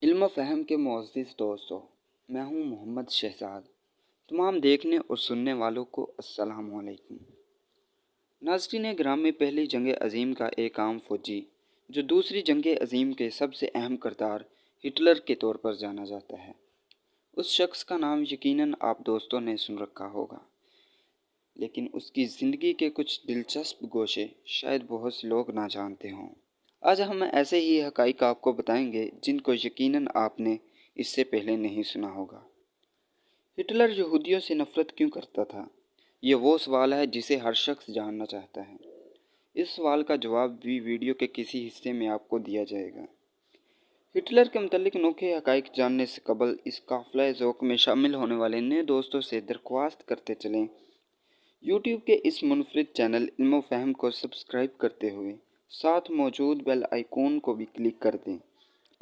علم و فہم کے معزز دوستوں، میں ہوں محمد شہزاد۔ تمام دیکھنے اور سننے والوں کو السلام علیکم۔ ناظرین گرامی، پہلی جنگ عظیم کا ایک عام فوجی جو دوسری جنگ عظیم کے سب سے اہم کردار ہٹلر کے طور پر جانا جاتا ہے، اس شخص کا نام یقیناً آپ دوستوں نے سن رکھا ہوگا، لیکن اس کی زندگی کے کچھ دلچسپ گوشے شاید بہت سے لوگ نہ جانتے ہوں۔ آج ہم ایسے ہی حقائق آپ کو بتائیں گے جن کو یقیناً آپ نے اس سے پہلے نہیں سنا ہوگا۔ ہٹلر یہودیوں سے نفرت کیوں کرتا تھا؟ یہ وہ سوال ہے جسے ہر شخص جاننا چاہتا ہے۔ اس سوال کا جواب بھی ویڈیو کے کسی حصے میں آپ کو دیا جائے گا۔ ہٹلر کے متعلق انوکھے حقائق جاننے سے قبل اس قافلہ ذوق میں شامل ہونے والے نئے دوستوں سے درخواست کرتے چلیں، یوٹیوب کے اس منفرد چینل علم و فہم کو سبسکرائب کرتے ہوئے ساتھ موجود بیل آئیکن کو بھی کلک کر دیں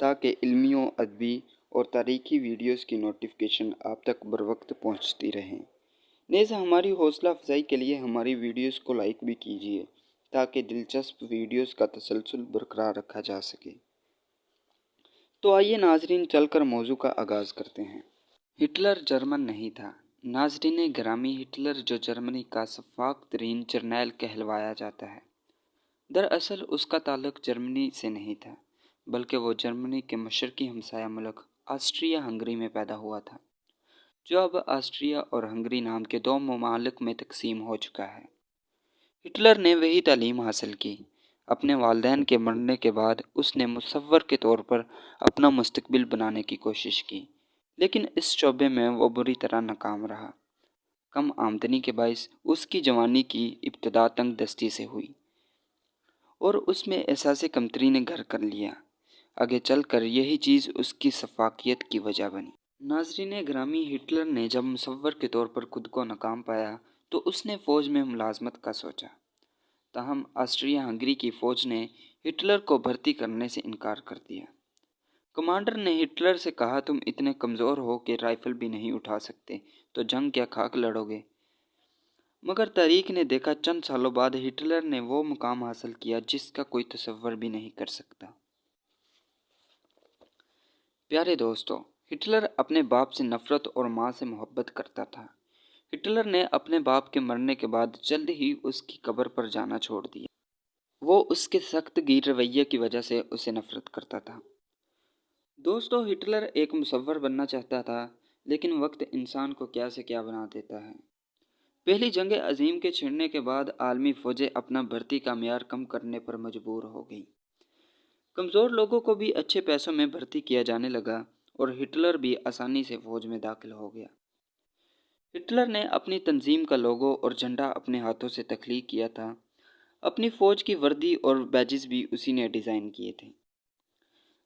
تاکہ علمی و ادبی اور تاریخی ویڈیوز کی نوٹیفیکیشن آپ تک بروقت پہنچتی رہیں۔ نیز ہماری حوصلہ افزائی کے لیے ہماری ویڈیوز کو لائک بھی کیجیے تاکہ دلچسپ ویڈیوز کا تسلسل برقرار رکھا جا سکے۔ تو آئیے ناظرین، چل کر موضوع کا آغاز کرتے ہیں۔ ہٹلر جرمن نہیں تھا۔ ناظرین گرامی، ہٹلر جو جرمنی کا سفاک ترین جرنیل کہلوایا جاتا ہے، دراصل اس کا تعلق جرمنی سے نہیں تھا، بلکہ وہ جرمنی کے مشرقی ہمسایہ ملک آسٹریا ہنگری میں پیدا ہوا تھا، جو اب آسٹریا اور ہنگری نام کے دو ممالک میں تقسیم ہو چکا ہے۔ ہٹلر نے وہی تعلیم حاصل کی۔ اپنے والدین کے مرنے کے بعد اس نے مصور کے طور پر اپنا مستقبل بنانے کی کوشش کی، لیکن اس شعبے میں وہ بری طرح ناکام رہا۔ کم آمدنی کے باعث اس کی جوانی کی ابتدا تنگ دستی سے ہوئی اور اس میں احساس کمتری نے گھر کر لیا۔ آگے چل کر یہی چیز اس کی سفاکیت کی وجہ بنی۔ ناظرین گرامی، ہٹلر نے جب مصور کے طور پر خود کو ناکام پایا تو اس نے فوج میں ملازمت کا سوچا، تاہم آسٹریا ہنگری کی فوج نے ہٹلر کو بھرتی کرنے سے انکار کر دیا۔ کمانڈر نے ہٹلر سے کہا، تم اتنے کمزور ہو کہ رائفل بھی نہیں اٹھا سکتے تو جنگ کیا خاک لڑو گے؟ مگر تاریخ نے دیکھا، چند سالوں بعد ہٹلر نے وہ مقام حاصل کیا جس کا کوئی تصور بھی نہیں کر سکتا۔ پیارے دوستو، ہٹلر اپنے باپ سے نفرت اور ماں سے محبت کرتا تھا۔ ہٹلر نے اپنے باپ کے مرنے کے بعد جلد ہی اس کی قبر پر جانا چھوڑ دیا۔ وہ اس کے سخت گیر رویے کی وجہ سے اسے نفرت کرتا تھا۔ دوستو، ہٹلر ایک مصور بننا چاہتا تھا، لیکن وقت انسان کو کیا سے کیا بنا دیتا ہے۔ پہلی جنگ عظیم کے چھڑنے کے بعد عالمی فوجیں اپنا بھرتی کا معیار کم کرنے پر مجبور ہو گئیں۔ کمزور لوگوں کو بھی اچھے پیسوں میں بھرتی کیا جانے لگا اور ہٹلر بھی آسانی سے فوج میں داخل ہو گیا۔ ہٹلر نے اپنی تنظیم کا لوگو اور جھنڈا اپنے ہاتھوں سے تخلیق کیا تھا۔ اپنی فوج کی وردی اور بیجز بھی اسی نے ڈیزائن کیے تھے۔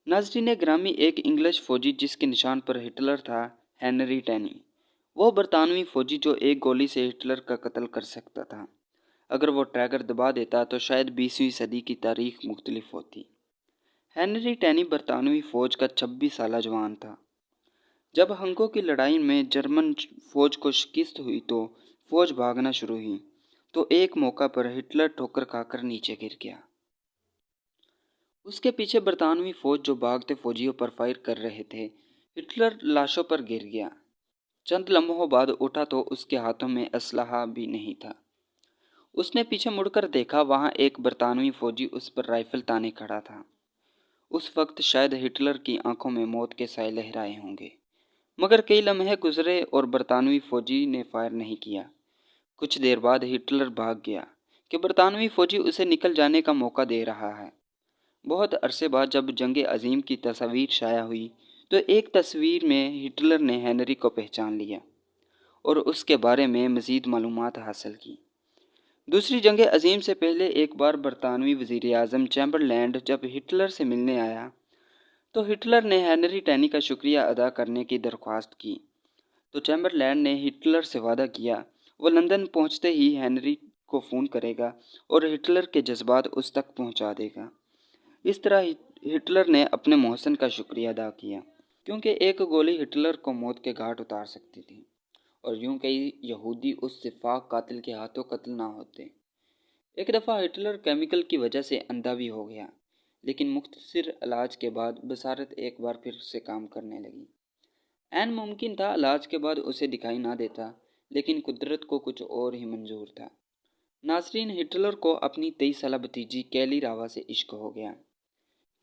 ناظرین گرامی، ایک انگلش فوجی جس کے نشان پر ہٹلر تھا، ہینری ٹینی، وہ برطانوی فوجی جو ایک گولی سے ہٹلر کا قتل کر سکتا تھا۔ اگر وہ ٹریگر دبا دیتا تو شاید 20ویں صدی کی تاریخ مختلف ہوتی۔ ہینری ٹینی برطانوی فوج کا 26 سالہ جوان تھا۔ جب ہنگو کی لڑائی میں جرمن فوج کو شکست ہوئی تو فوج بھاگنا شروع ہوئی، تو ایک موقع پر ہٹلر ٹھوکر کھا کر نیچے گر گیا۔ اس کے پیچھے برطانوی فوج جو بھاگتے فوجیوں پر فائر کر رہے تھے، ہٹلر لاشوں پر گر گیا۔ چند لمحوں بعد اٹھا تو اس کے ہاتھوں میں اسلحہ بھی نہیں تھا۔ اس نے پیچھے مڑ کر دیکھا، وہاں ایک برطانوی فوجی اس پر رائفل تانے کھڑا تھا۔ اس وقت شاید ہٹلر کی آنکھوں میں موت کے سائے لہرائے ہوں گے، مگر کئی لمحے گزرے اور برطانوی فوجی نے فائر نہیں کیا۔ کچھ دیر بعد ہٹلر بھاگ گیا کہ برطانوی فوجی اسے نکل جانے کا موقع دے رہا ہے۔ بہت عرصے بعد جب جنگ عظیم کی تصاویر شائع ہوئی تو ایک تصویر میں ہٹلر نے ہینری کو پہچان لیا اور اس کے بارے میں مزید معلومات حاصل کی۔ دوسری جنگ عظیم سے پہلے ایک بار برطانوی وزیر اعظم چیمبرلین جب ہٹلر سے ملنے آیا تو ہٹلر نے ہینری ٹینی کا شکریہ ادا کرنے کی درخواست کی، تو چیمبرلین نے ہٹلر سے وعدہ کیا وہ لندن پہنچتے ہی ہینری کو فون کرے گا اور ہٹلر کے جذبات اس تک پہنچا دے گا۔ اس طرح ہٹلر نے اپنے محسن کا شکریہ ادا کیا، کیونکہ ایک گولی ہٹلر کو موت کے گھاٹ اتار سکتی تھی اور یوں کئی یہودی اس سفاک قاتل کے ہاتھوں قتل نہ ہوتے۔ ایک دفعہ ہٹلر کیمیکل کی وجہ سے اندھا بھی ہو گیا، لیکن مختصر علاج کے بعد بصارت ایک بار پھر سے کام کرنے لگی۔ عین ممکن تھا علاج کے بعد اسے دکھائی نہ دیتا، لیکن قدرت کو کچھ اور ہی منظور تھا۔ ناظرین، ہٹلر کو اپنی 23 سالہ بھتیجی کیلی راوا سے عشق ہو گیا۔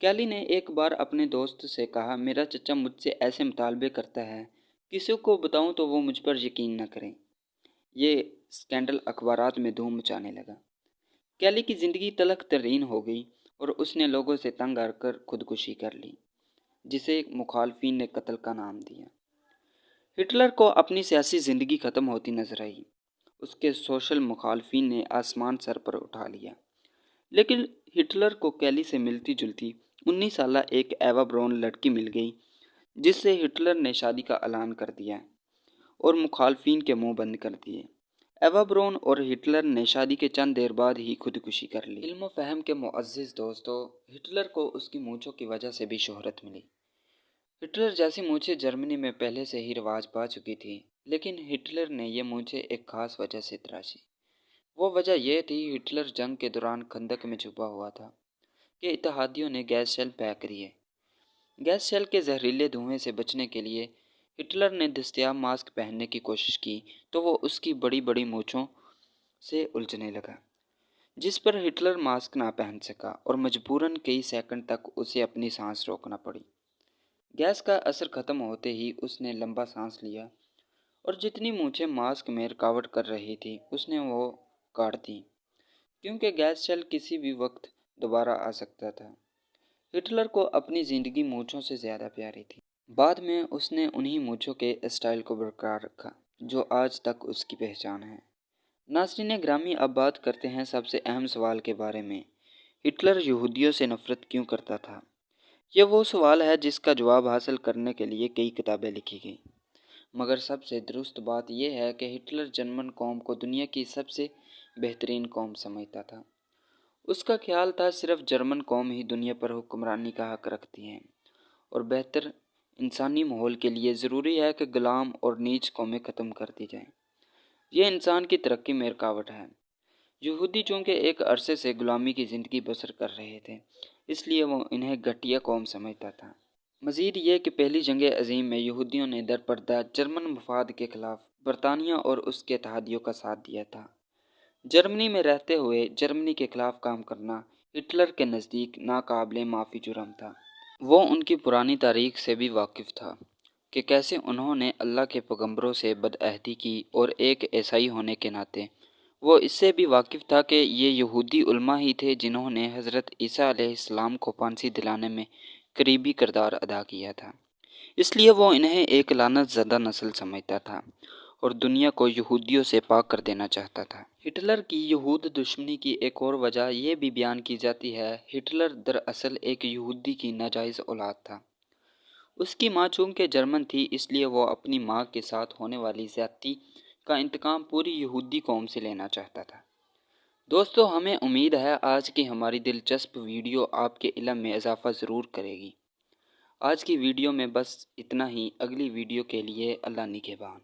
کیلی نے ایک بار اپنے دوست سے کہا، میرا چچا مجھ سے ایسے مطالبے کرتا ہے، کسی کو بتاؤں تو وہ مجھ پر یقین نہ کریں۔ یہ اسکینڈل اخبارات میں دھوم مچانے لگا۔ کیلی کی زندگی تلخ ترین ہو گئی اور اس نے لوگوں سے تنگ آ کر خودکشی کر لی، جسے مخالفین نے قتل کا نام دیا۔ ہٹلر کو اپنی سیاسی زندگی ختم ہوتی نظر آئی۔ اس کے سوشل مخالفین نے آسمان سر پر اٹھا لیا، لیکن ہٹلر کو کیلی سے ملتی جلتی 19 سالہ ایک ایوا براؤن لڑکی مل گئی، جس سے ہٹلر نے شادی کا اعلان کر دیا اور مخالفین کے منہ بند کر دیے۔ ایوا براؤن اور ہٹلر نے شادی کے چند دیر بعد ہی خودکشی کر لی۔ علم و فہم کے معزز دوستو، ہٹلر کو اس کی مونچھوں کی وجہ سے بھی شہرت ملی۔ ہٹلر جیسی مونچھیں جرمنی میں پہلے سے ہی رواج پا چکی تھی، لیکن ہٹلر نے یہ مونچھیں ایک خاص وجہ سے تراشی۔ وہ وجہ یہ تھی، ہٹلر جنگ کے دوران خندق میں چھپا ہوا تھا کہ اتحادیوں نے گیس شیل پھینک دیے۔ گیس شیل کے زہریلے دھوئیں سے بچنے کے لیے ہٹلر نے دستیاب ماسک پہننے کی کوشش کی تو وہ اس کی بڑی بڑی مونچھوں سے الجھنے لگا، جس پر ہٹلر ماسک نہ پہن سکا اور مجبوراً کئی سیکنڈ تک اسے اپنی سانس روکنا پڑی۔ گیس کا اثر ختم ہوتے ہی اس نے لمبا سانس لیا اور جتنی مونچھیں ماسک میں رکاوٹ کر رہی تھی اس نے وہ کاٹ دیں، کیونکہ گیس شیل کسی بھی وقت دوبارہ آ سکتا تھا۔ ہٹلر کو اپنی زندگی مونچھوں سے زیادہ پیاری تھی۔ بعد میں اس نے انہی مونچھوں کے اسٹائل کو برقرار رکھا جو آج تک اس کی پہچان ہے۔ ناظرین گرامی، اب بات کرتے ہیں سب سے اہم سوال کے بارے میں، ہٹلر یہودیوں سے نفرت کیوں کرتا تھا؟ یہ وہ سوال ہے جس کا جواب حاصل کرنے کے لیے کئی کتابیں لکھی گئیں، مگر سب سے درست بات یہ ہے کہ ہٹلر جرمن قوم کو دنیا کی سب سے بہترین قوم سمجھتا تھا۔ اس کا خیال تھا صرف جرمن قوم ہی دنیا پر حکمرانی کا حق رکھتی ہے اور بہتر انسانی ماحول کے لیے ضروری ہے کہ غلام اور نیچ قومیں ختم کر دی جائیں۔ یہ انسان کی ترقی میں رکاوٹ ہے۔ یہودی چونکہ ایک عرصے سے غلامی کی زندگی بسر کر رہے تھے، اس لیے وہ انہیں گھٹیا قوم سمجھتا تھا۔ مزید یہ کہ پہلی جنگ عظیم میں یہودیوں نے درپردہ جرمن مفاد کے خلاف برطانیہ اور اس کے اتحادیوں کا ساتھ دیا تھا۔ جرمنی میں رہتے ہوئے جرمنی کے خلاف کام کرنا ہٹلر کے نزدیک ناقابل معافی جرم تھا۔ وہ ان کی پرانی تاریخ سے بھی واقف تھا کہ کیسے انہوں نے اللہ کے پیغمبروں سے بدعہدی کی، اور ایک عیسائی ہونے کے ناطے وہ اس سے بھی واقف تھا کہ یہ یہودی علماء ہی تھے جنہوں نے حضرت عیسیٰ علیہ السلام کو پھانسی دلانے میں قریبی کردار ادا کیا تھا۔ اس لیے وہ انہیں ایک لعنت زدہ نسل سمجھتا تھا اور دنیا کو یہودیوں سے پاک کر دینا چاہتا تھا۔ ہٹلر کی یہود دشمنی کی ایک اور وجہ یہ بھی بیان کی جاتی ہے، ہٹلر دراصل ایک یہودی کی ناجائز اولاد تھا۔ اس کی ماں چونکہ جرمن تھی، اس لیے وہ اپنی ماں کے ساتھ ہونے والی زیادتی کا انتقام پوری یہودی قوم سے لینا چاہتا تھا۔ دوستو، ہمیں امید ہے آج کی ہماری دلچسپ ویڈیو آپ کے علم میں اضافہ ضرور کرے گی۔ آج کی ویڈیو میں بس اتنا ہی، اگلی ویڈیو کے لیے اللہ نگہبان۔